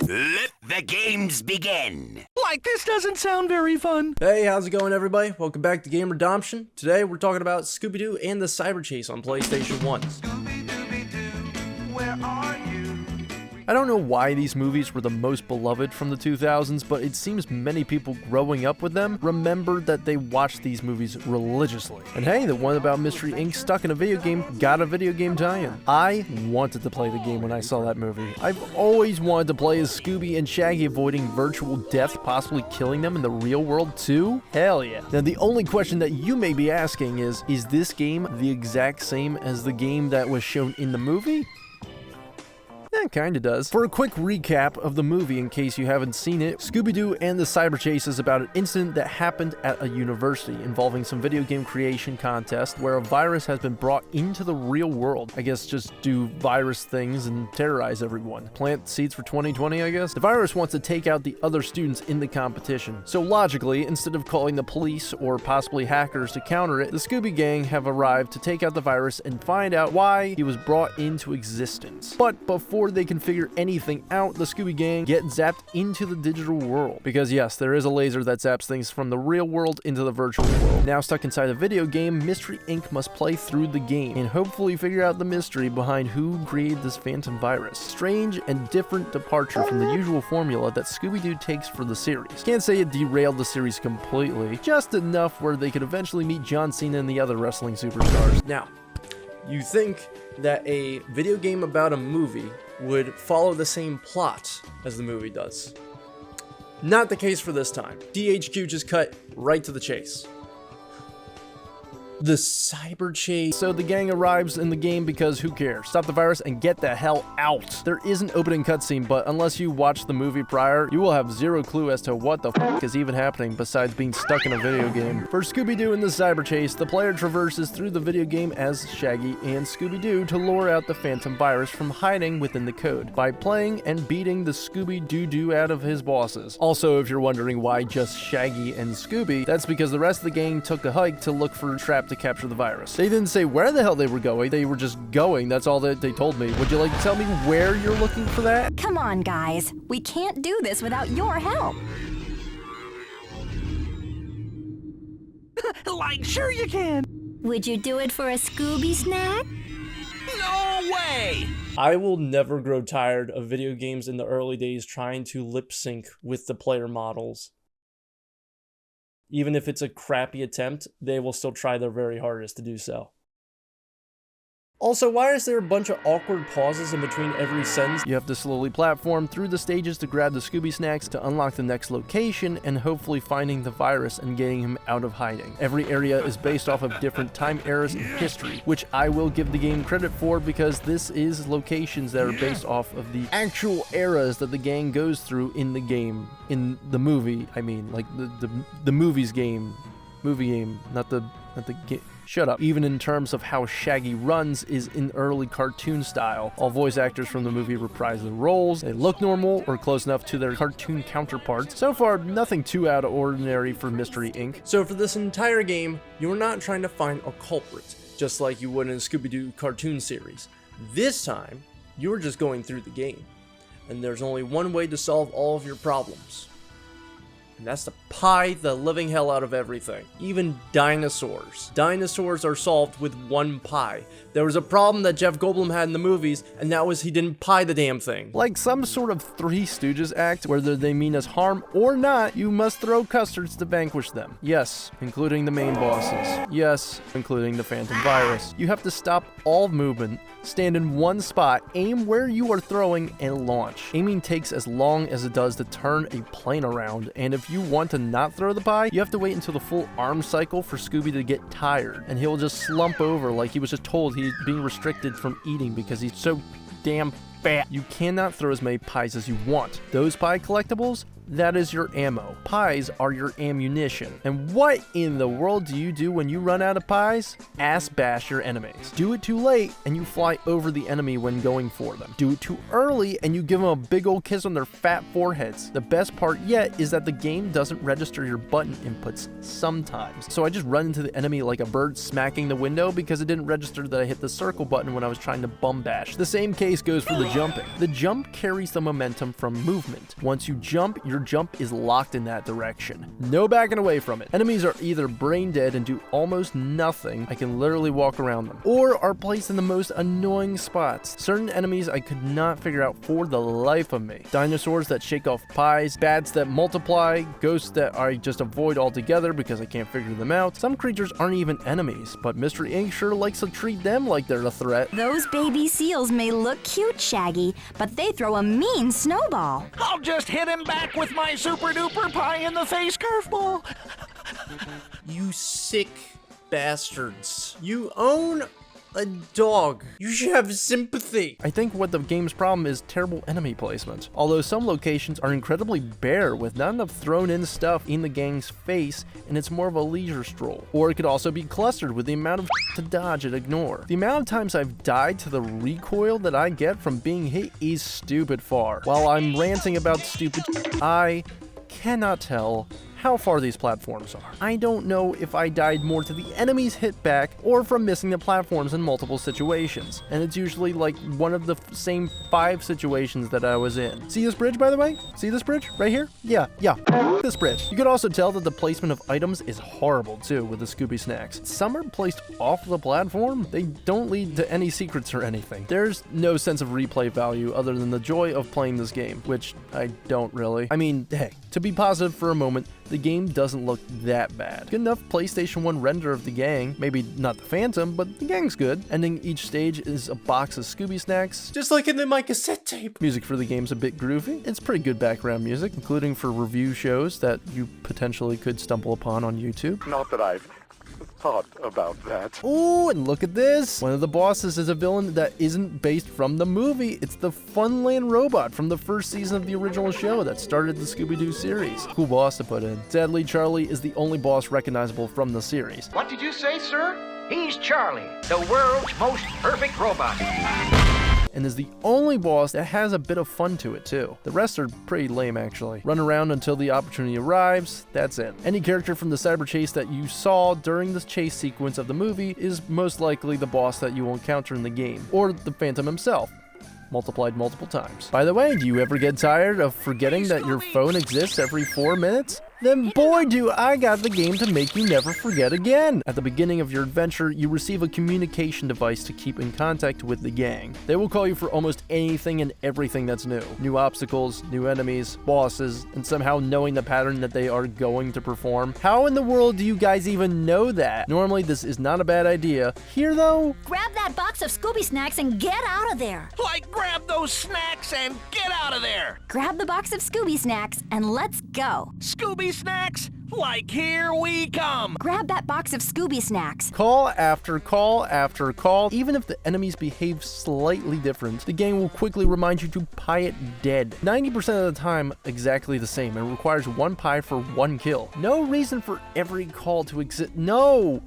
Let the games begin. Like, this doesn't sound very fun. Hey, how's it going, everybody? Welcome back to Game Redemption. Today, we're talking about Scooby Doo and the cyberchase on PlayStation 1. Where are you? I don't know why these movies were the most beloved from the 2000s, but it seems many people growing up with them remembered that they watched these movies religiously. And hey, the one about Mystery Inc. stuck in a video game got a video game tie-in. I wanted to play the game when I saw that movie. I've always wanted to play as Scooby and Shaggy avoiding virtual death, possibly killing them in the real world too? Hell yeah. Now the only question that you may be asking is this game the exact same as the game that was shown in the movie? It kinda does. For a quick recap of the movie in case you haven't seen it, Scooby Doo and the Cyberchase is about an incident that happened at a university involving some video game creation contest where a virus has been brought into the real world. I guess just do virus things and terrorize everyone. Plant seeds for 2020, I guess? The virus wants to take out the other students in the competition. So logically, instead of calling the police or possibly hackers to counter it, the Scooby Gang have arrived to take out the virus and find out why he was brought into existence. But before they can figure anything out, the Scooby Gang get zapped into the digital world. Because yes, there is a laser that zaps things from the real world into the virtual world. Now stuck inside a video game, Mystery Inc. must play through the game and hopefully figure out the mystery behind who created this phantom virus. Strange and different departure from the usual formula that Scooby Doo takes for the series. Can't say it derailed the series completely, just enough where they could eventually meet John Cena and the other wrestling superstars. Now, you think that a video game about a movie would follow the same plot as the movie does. Not the case for this time. DHQ just cut right to the chase. The cyberchase. So the gang arrives in the game because who cares? Stop the virus and get the hell out. There is an opening cutscene, but unless you watched the movie prior, you will have zero clue as to what the f is even happening besides being stuck in a video game. For Scooby Doo and the cyberchase, the player traverses through the video game as Shaggy and Scooby Doo to lure out the phantom virus from hiding within the code by playing and beating the Scooby Doo out of his bosses. Also, if you're wondering why just Shaggy and Scooby, that's because the rest of the gang took a hike to look for a trap to capture the virus. They didn't say where the hell they were going, they were just going. That's all that they told me. Would you like to tell me where you're looking for that? Come on, guys. We can't do this without your help. Like, sure you can. Would you do it for a Scooby snack? No way! I will never grow tired of video games in the early days trying to lip sync with the player models. Even if it's a crappy attempt, they will still try their very hardest to do so. Also, why is there a bunch of awkward pauses in between every sentence? You have to slowly platform through the stages to grab the Scooby snacks to unlock the next location and hopefully finding the virus and getting him out of hiding. Every area is based off of different time eras in history, which I will give the game credit for because this is locations that are based off of the actual eras that the gang goes through in the game. In the movie, I mean, like the movie game, not the game. Shut up. Even in terms of how Shaggy runs is in early cartoon style. All voice actors from the movie reprise the roles. They look normal or close enough to their cartoon counterparts. So far, nothing too out of ordinary for Mystery Inc. So for this entire game, you're not trying to find a culprit, just like you would in a Scooby Doo cartoon series. This time, you're just going through the game. And there's only one way to solve all of your problems. And that's to pie the living hell out of everything. Even dinosaurs. Dinosaurs are solved with one pie. There was a problem that Jeff Goldblum had in the movies, and that was he didn't pie the damn thing. Like some sort of Three Stooges act, whether they mean us harm or not, you must throw custards to vanquish them. Yes, including the main bosses. Yes, including the phantom virus. You have to stop all movement, stand in one spot, aim where you are throwing, and launch. Aiming takes as long as it does to turn a plane around, and if you want to not throw the pie, you have to wait until the full arm cycle for Scooby to get tired, and he'll just slump over like he was just told he's being restricted from eating because he's so damn fat. You cannot throw as many pies as you want. Those pie collectibles, that is your ammo. Pies are your ammunition. And what in the world do you do when you run out of pies? Ass bash your enemies. Do it too late and you fly over the enemy when going for them. Do it too early and you give them a big old kiss on their fat foreheads. The best part yet is that the game doesn't register your button inputs sometimes. So I just run into the enemy like a bird smacking the window because it didn't register that I hit the circle button when I was trying to bum bash. The same case goes for the jumping. The jump carries the momentum from movement. Once you jump, your jump is locked in that direction. No backing away from it. Enemies are either brain dead and do almost nothing, I can literally walk around them, or are placed in the most annoying spots. Certain enemies I could not figure out for the life of me. Dinosaurs that shake off pies, bats that multiply, ghosts that I just avoid altogether because I can't figure them out. Some creatures aren't even enemies, but Mystery Inc. sure likes to treat them like they're a threat. Those baby seals may look cute, Shaggy, but they throw a mean snowball. I'll just hit him back with my super duper pie in the face curveball. You sick bastards. You own a dog. You should have sympathy. I think what the game's problem is terrible enemy placement. Although some locations are incredibly bare with not enough thrown in stuff in the gang's face, and it's more of a leisure stroll. Or it could also be clustered with the amount of to dodge and ignore. The amount of times I've died to the recoil that I get from being hit is stupid far. While I'm ranting about stupid I cannot tell how far these platforms are. I don't know if I died more to the enemy's hit back or from missing the platforms in multiple situations. And it's usually like one of the same 5 situations that I was in. See this bridge, by the way? See this bridge right here? Yeah. This bridge. You could also tell that the placement of items is horrible too with the Scooby snacks. Some are placed off the platform. They don't lead to any secrets or anything. There's no sense of replay value other than the joy of playing this game, which I don't really. I mean, hey, to be positive for a moment, the game doesn't look that bad. Good enough PlayStation 1 render of the gang, maybe not the Phantom, but the gang's good. Ending each stage is a box of Scooby snacks. Just like in my cassette tape. Music for the game's a bit groovy. It's pretty good background music, including for review shows that you potentially could stumble upon on YouTube. Not that I've thought about that. Ooh, and look at this! One of the bosses is a villain that isn't based from the movie. It's the Funland robot from the first season of the original show that started the Scooby Doo series. Cool boss to put in. Sadly, Charlie is the only boss recognizable from the series. What did you say, sir? He's Charlie, the world's most perfect robot. And is the only boss that has a bit of fun to it too. The rest are pretty lame actually. Run around until the opportunity arrives, that's it. Any character from the cyberchase that you saw during the chase sequence of the movie is most likely the boss that you will encounter in the game, or the Phantom himself, multiplied multiple times. By the way, do you ever get tired of forgetting that your phone exists every 4 minutes? Then boy do I got the game to make you never forget again! At the beginning of your adventure, you receive a communication device to keep in contact with the gang. They will call you for almost anything and everything that's new. New obstacles, new enemies, bosses, and somehow knowing the pattern that they are going to perform. How in the world do you guys even know that? Normally this is not a bad idea. Here though, Grab that box of Scooby snacks and get out of there. Like, grab those snacks and get out of there. Grab the box of Scooby snacks and let's go. Scooby snacks? Like, here we come. Grab that box of Scooby snacks. call after call after call, even if the enemies behave slightly different, the game will quickly remind you to pie it dead. 90% of the time, exactly the same. It requires 1 pie for 1 kill. No reason for every call to exist. No,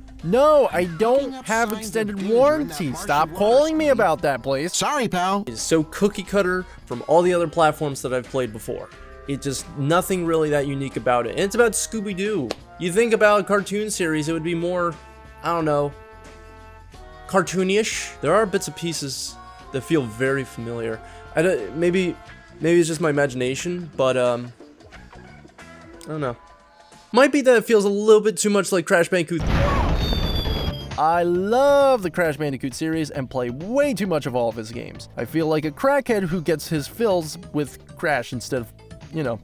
I don't have extended warranty. Stop calling me about that, please. Sorry, pal. It's so cookie cutter from all the other platforms that I've played before. It's just nothing really that unique about it. And it's about Scooby Doo. You think about a cartoon series, it would be more, I don't know, cartoonish. There are bits and pieces that feel very familiar. Maybe it's just my imagination, but I don't know. Might be that it feels a little bit too much like Crash Bandicoot. I love the Crash Bandicoot series and play way too much of all of his games. I feel like a crackhead who gets his fills with Crash instead of,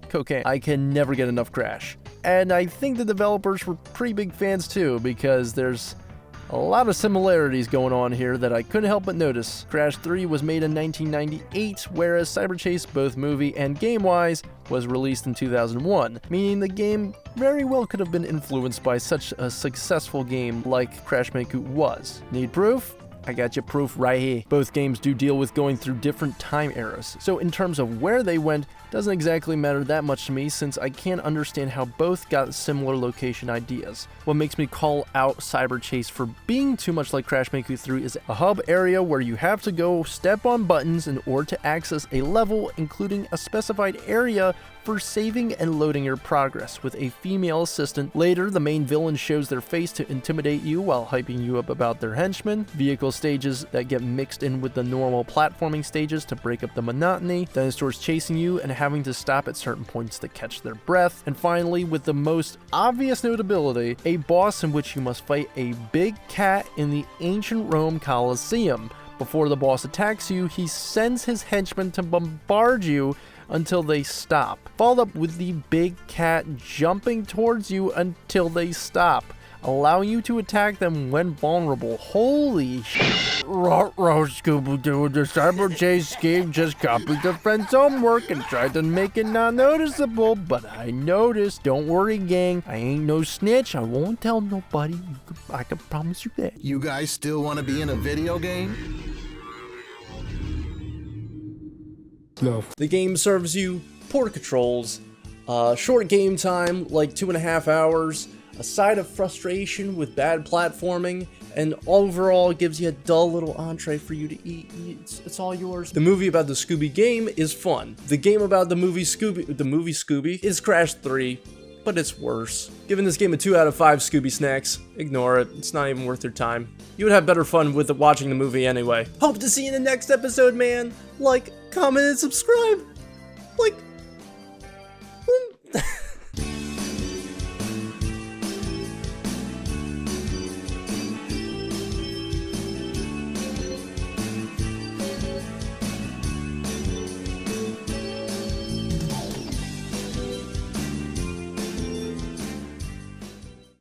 cocaine. I can never get enough Crash. And I think the developers were pretty big fans too, because there's a lot of similarities going on here that I couldn't help but notice. Crash 3 was made in 1998, whereas Cyberchase, both movie and game-wise, was released in 2001, meaning the game very well could have been influenced by such a successful game like Crash Bandicoot was. Need proof? I got you proof right here. Both games do deal with going through different time eras, so in terms of where they went, doesn't exactly matter that much to me since I can't understand how both got similar location ideas. What makes me call out cyberchase for being too much like Crash Bandicoot 3 is a hub area where you have to go step on buttons in order to access a level, including a specified area for saving and loading your progress with a female assistant. Later, the main villain shows their face to intimidate you while hyping you up about their henchmen, vehicle stages that get mixed in with the normal platforming stages to break up the monotony, dinosaurs chasing you and having to stop at certain points to catch their breath, and finally, with the most obvious notability, a boss in which you must fight a big cat in the ancient Rome Colosseum. Before the boss attacks you, he sends his henchmen to bombard you until they stop, followed up with the big cat jumping towards you until they stop, allowing you to attack them when vulnerable. Holy shit. Ruh-roh, Scooby Doo, the cyberchase scheme just copied the friend's homework and tried to make it not noticeable, but I noticed. Don't worry, gang, I ain't no snitch. I won't tell nobody. I can promise you that. You guys still want to be in a video game? No. The game serves you poor controls, short game time, like 2.5 hours, a side of frustration with bad platforming, and overall gives you a dull little entree for you to eat. It's all yours. The movie about the Scooby game is fun. The game about the movie Scooby is Crash 3, but it's worse. Giving this game a 2 out of 5 Scooby snacks. Ignore it. It's not even worth your time. You would have better fun with watching the movie anyway. Hope to see you in the next episode, man. Like, comment, and subscribe. Like,